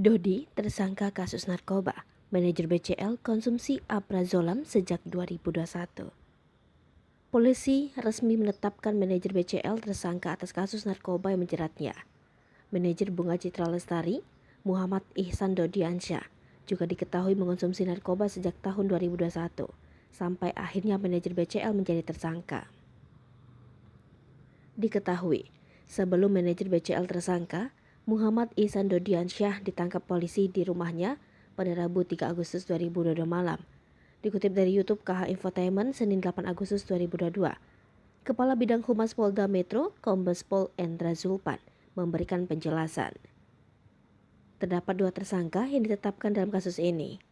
Dodi tersangka kasus narkoba, manajer BCL konsumsi Alprazolam sejak 2021. Polisi resmi menetapkan manajer BCL tersangka atas kasus narkoba yang menjeratnya. Manajer Bunga Citra Lestari, Muhammad Ihsan Dodiansyah, juga diketahui mengonsumsi narkoba sejak tahun 2021, sampai akhirnya manajer BCL menjadi tersangka. Diketahui, sebelum manajer BCL tersangka, Muhammad Ihsan Dodiansyah ditangkap polisi di rumahnya pada Rabu 3 Agustus 2022 malam. Dikutip dari YouTube KH Infotainment Senin 8 Agustus 2022, Kepala Bidang Humas Polda Metro, Kombes Pol Endra Zulpan, memberikan penjelasan. Terdapat 2 tersangka yang ditetapkan dalam kasus ini.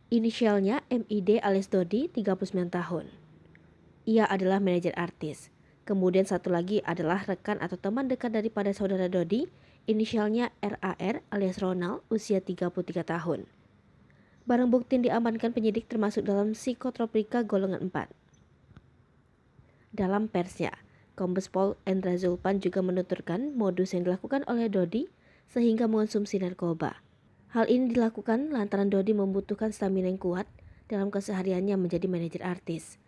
Inisialnya MID alias Dodi, 39 tahun. Ia adalah manajer artis. Kemudian satu lagi adalah rekan atau teman dekat daripada saudara Dodi, inisialnya RAR alias Ronald, usia 33 tahun. Barang bukti yang diamankan penyidik termasuk dalam psikotropika golongan 4. Dalam persnya, Kombes Pol Endra Zulpan juga menuturkan modus yang dilakukan oleh Dodi sehingga mengonsumsi narkoba. Hal ini dilakukan lantaran Dodi membutuhkan stamina yang kuat dalam kesehariannya menjadi manajer artis.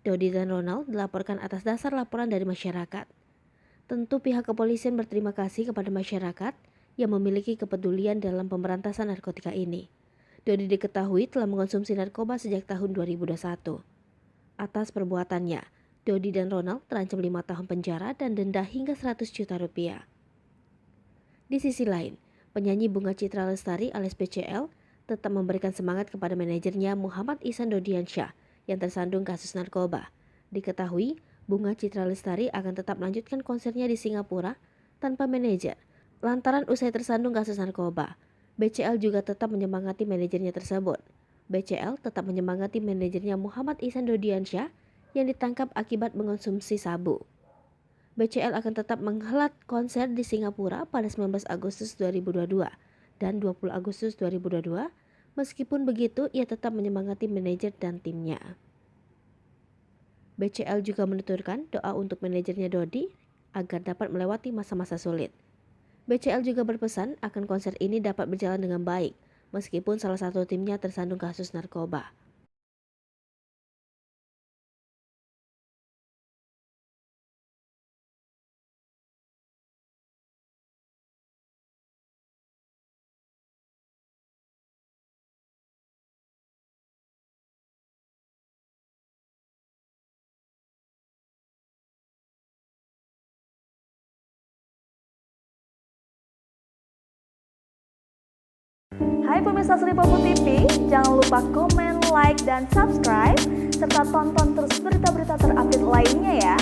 Dodi dan Ronald dilaporkan atas dasar laporan dari masyarakat. Tentu pihak kepolisian berterima kasih kepada masyarakat yang memiliki kepedulian dalam pemberantasan narkotika ini. Dodi diketahui telah mengonsumsi narkoba sejak tahun 2021. Atas perbuatannya, Dodi dan Ronald terancam 5 tahun penjara dan denda hingga 100 juta rupiah. Di sisi lain, penyanyi Bunga Citra Lestari alias BCL tetap memberikan semangat kepada manajernya Muhammad Ihsan Dodiansyah yang tersandung kasus narkoba. Diketahui, Bunga Citra Lestari akan tetap melanjutkan konsernya di Singapura tanpa manajer, lantaran usai tersandung kasus narkoba. BCL juga tetap menyemangati manajernya tersebut. BCL tetap menyemangati manajernya Muhammad Ihsan Dodiansyah yang ditangkap akibat mengonsumsi sabu. BCL akan tetap menghelat konser di Singapura pada 19 Agustus 2022 dan 20 Agustus 2022. Meskipun begitu, ia tetap menyemangati manajer dan timnya. BCL juga menuturkan doa untuk manajernya Dodi agar dapat melewati masa-masa sulit. BCL juga berpesan akan konser ini dapat berjalan dengan baik, meskipun salah satu timnya tersandung kasus narkoba. Hai pemirsa Sri Popo TV, jangan lupa komen, like, dan subscribe, serta tonton terus berita-berita terupdate lainnya ya.